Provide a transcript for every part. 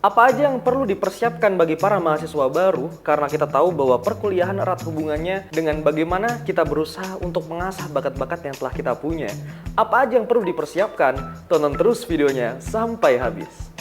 Apa aja yang perlu dipersiapkan bagi para mahasiswa baru? Karena kita tahu bahwa perkuliahan erat hubungannya dengan bagaimana kita berusaha untuk mengasah bakat-bakat yang telah kita punya. Apa aja yang perlu dipersiapkan? Tonton terus videonya sampai habis.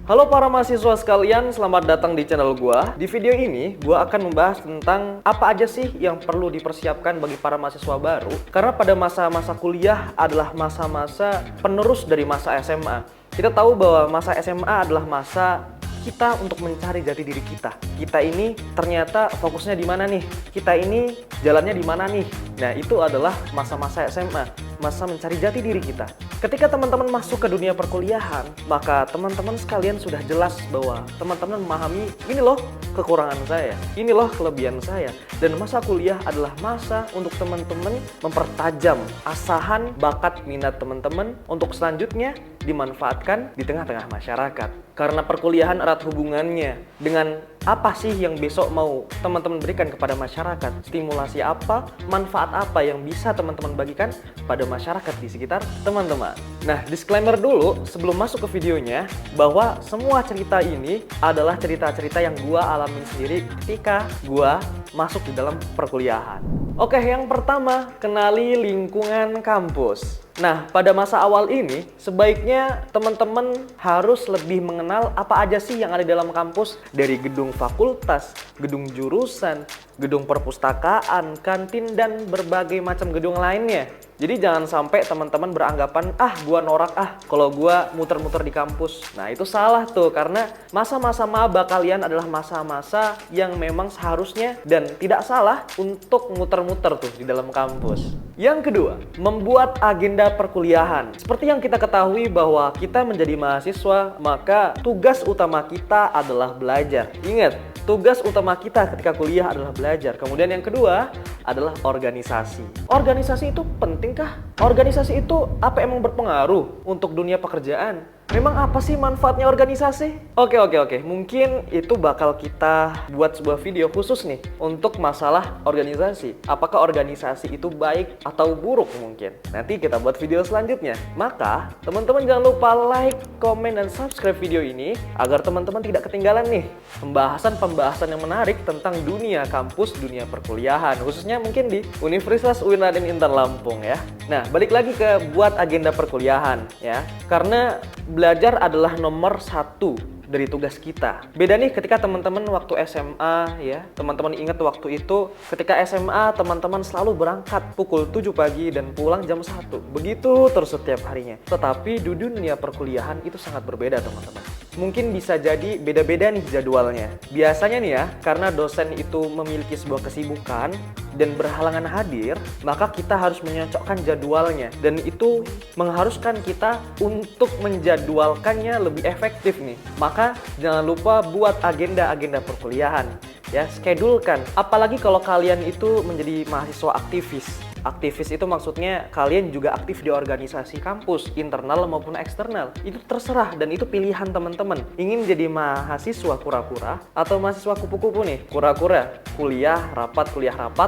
Halo para mahasiswa sekalian, selamat datang di channel gua. Di video ini, gua akan membahas tentang apa aja sih yang perlu dipersiapkan bagi para mahasiswa baru. Karena pada masa-masa kuliah adalah masa-masa penerus dari masa SMA. Kita tahu bahwa masa SMA adalah masa kita untuk mencari jati diri kita. Kita ini ternyata fokusnya di mana nih? Kita ini jalannya di mana nih? Nah, itu adalah masa-masa SMA, masa mencari jati diri kita. Ketika teman-teman masuk ke dunia perkuliahan, maka teman-teman sekalian sudah jelas bahwa teman-teman memahami ini loh kekurangan saya, ini loh kelebihan saya. Dan masa kuliah adalah masa untuk teman-teman mempertajam asahan bakat minat teman-teman untuk selanjutnya dimanfaatkan di tengah-tengah masyarakat. Karena perkuliahan erat hubungannya dengan apa sih yang besok mau teman-teman berikan kepada masyarakat, stimulasi apa, manfaat apa yang bisa teman-teman bagikan pada masyarakat di sekitar teman-teman. Nah, disclaimer dulu sebelum masuk ke videonya bahwa semua cerita ini adalah cerita-cerita yang gua alamin sendiri ketika gua masuk di dalam perkuliahan. Oke, yang pertama, kenali lingkungan kampus. Nah, pada masa awal ini, sebaiknya teman-teman harus lebih mengenal apa aja sih yang ada di dalam kampus. Dari gedung fakultas, gedung jurusan, gedung perpustakaan, kantin, dan berbagai macam gedung lainnya. Jadi jangan sampai teman-teman beranggapan, gua norak kalau gua muter-muter di kampus. Nah, itu salah tuh, karena masa-masa maba kalian adalah masa-masa yang memang seharusnya dan tidak salah untuk muter-muter tuh di dalam kampus. Yang kedua, membuat agenda perkuliahan. Seperti yang kita ketahui bahwa kita menjadi mahasiswa, maka tugas utama kita adalah belajar. Ingat, tugas utama kita ketika kuliah adalah belajar. Kemudian yang kedua adalah organisasi. Organisasi itu pentingkah? Organisasi itu apa emang berpengaruh untuk dunia pekerjaan? Memang apa sih manfaatnya organisasi? Oke. Mungkin itu bakal kita buat sebuah video khusus nih untuk masalah organisasi. Apakah organisasi itu baik atau buruk mungkin? Nanti kita buat video selanjutnya. Maka, teman-teman jangan lupa like, komen, dan subscribe video ini agar teman-teman tidak ketinggalan nih pembahasan-pembahasan yang menarik tentang dunia kampus, dunia perkuliahan. Khususnya mungkin di Universitas UIN Raden Intan Lampung ya. Nah, balik lagi ke buat agenda perkuliahan ya. Karena belajar adalah nomor 1 dari tugas kita. Beda nih ketika teman-teman waktu SMA ya. Teman-teman ingat waktu itu ketika SMA teman-teman selalu berangkat pukul 7 pagi dan pulang jam 1. Begitu terus setiap harinya. Tetapi di dunia perkuliahan itu sangat berbeda teman-teman. Mungkin bisa jadi beda-beda nih jadwalnya. Biasanya nih ya, karena dosen itu memiliki sebuah kesibukan dan berhalangan hadir, maka kita harus menyocokkan jadwalnya. Dan itu mengharuskan kita untuk menjadwalkannya lebih efektif nih. Maka jangan lupa buat agenda-agenda perkuliahan. Ya, schedulekan. Apalagi kalau kalian itu menjadi mahasiswa aktivis. Aktivis itu maksudnya kalian juga aktif di organisasi kampus, internal maupun eksternal. Itu terserah dan itu pilihan teman-teman. Ingin jadi mahasiswa kura-kura atau mahasiswa kupu-kupu nih? Kura-kura, kuliah rapat,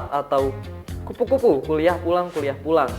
atau kupu-kupu, kuliah pulang.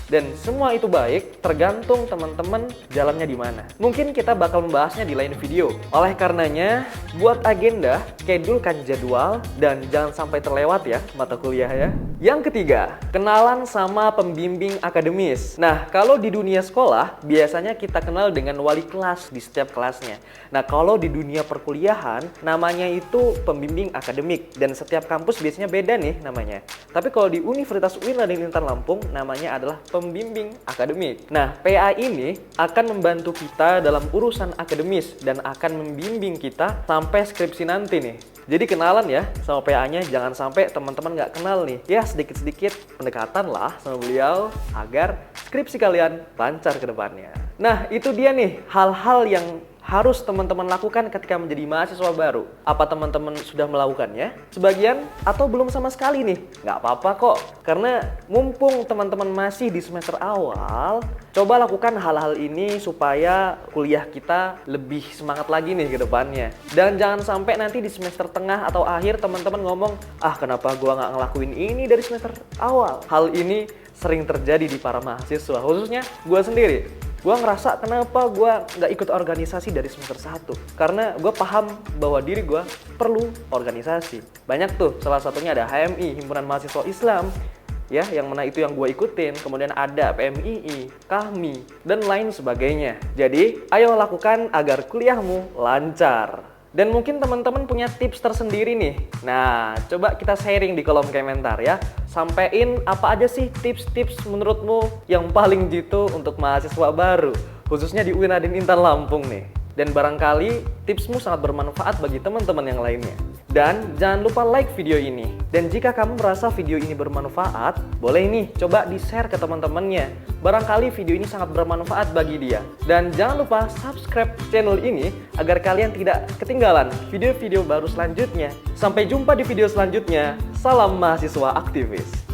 Dan semua itu baik, tergantung teman-teman jalannya di mana. Mungkin kita bakal membahasnya di lain video. Oleh karenanya, buat agenda, schedulekan jadwal, dan jangan sampai terlewat ya mata kuliah ya. Yang ketiga, kenalan sama pembimbing akademis. Nah, kalau di dunia sekolah, biasanya kita kenal dengan wali kelas di setiap kelasnya. Nah, kalau di dunia perkuliahan, namanya itu pembimbing akademik. Dan setiap kampus biasanya beda nih namanya. Tapi kalau di Universitas UIN Raden Intan Lampung, namanya adalah pembimbing akademik. Nah, PA ini akan membantu kita dalam urusan akademis dan akan membimbing kita sampai skripsi nanti nih. Jadi kenalan ya sama PA-nya, jangan sampai teman-teman nggak kenal nih. Ya sedikit-sedikit pendekatan lah sama beliau agar skripsi kalian lancar ke depannya. Nah, itu dia nih hal-hal yang harus teman-teman lakukan ketika menjadi mahasiswa baru. Apa teman-teman sudah melakukannya? Sebagian atau belum sama sekali nih? Nggak apa-apa kok. Karena mumpung teman-teman masih di semester awal, coba lakukan hal-hal ini supaya kuliah kita lebih semangat lagi nih ke depannya. Dan jangan sampai nanti di semester tengah atau akhir teman-teman ngomong, kenapa gua nggak ngelakuin ini dari semester awal? Hal ini sering terjadi di para mahasiswa, khususnya gue sendiri. Gue ngerasa kenapa gue nggak ikut organisasi dari semester 1. Karena gue paham bahwa diri gue perlu organisasi. Banyak tuh, salah satunya ada HMI, Himpunan Mahasiswa Islam. Ya, yang mana itu yang gue ikutin. Kemudian ada PMII, KAHMI, dan lain sebagainya. Jadi, ayo lakukan agar kuliahmu lancar. Dan mungkin teman-teman punya tips tersendiri nih. Nah, coba kita sharing di kolom komentar ya. Sampein apa aja sih tips-tips menurutmu yang paling jitu untuk mahasiswa baru, khususnya di UIN Raden Intan Lampung nih. Dan barangkali tipsmu sangat bermanfaat bagi teman-teman yang lainnya. Dan jangan lupa like video ini. Dan jika kamu merasa video ini bermanfaat, boleh nih coba di-share ke teman-temannya. Barangkali video ini sangat bermanfaat bagi dia. Dan jangan lupa subscribe channel ini agar kalian tidak ketinggalan video-video baru selanjutnya. Sampai jumpa di video selanjutnya. Salam mahasiswa aktivis.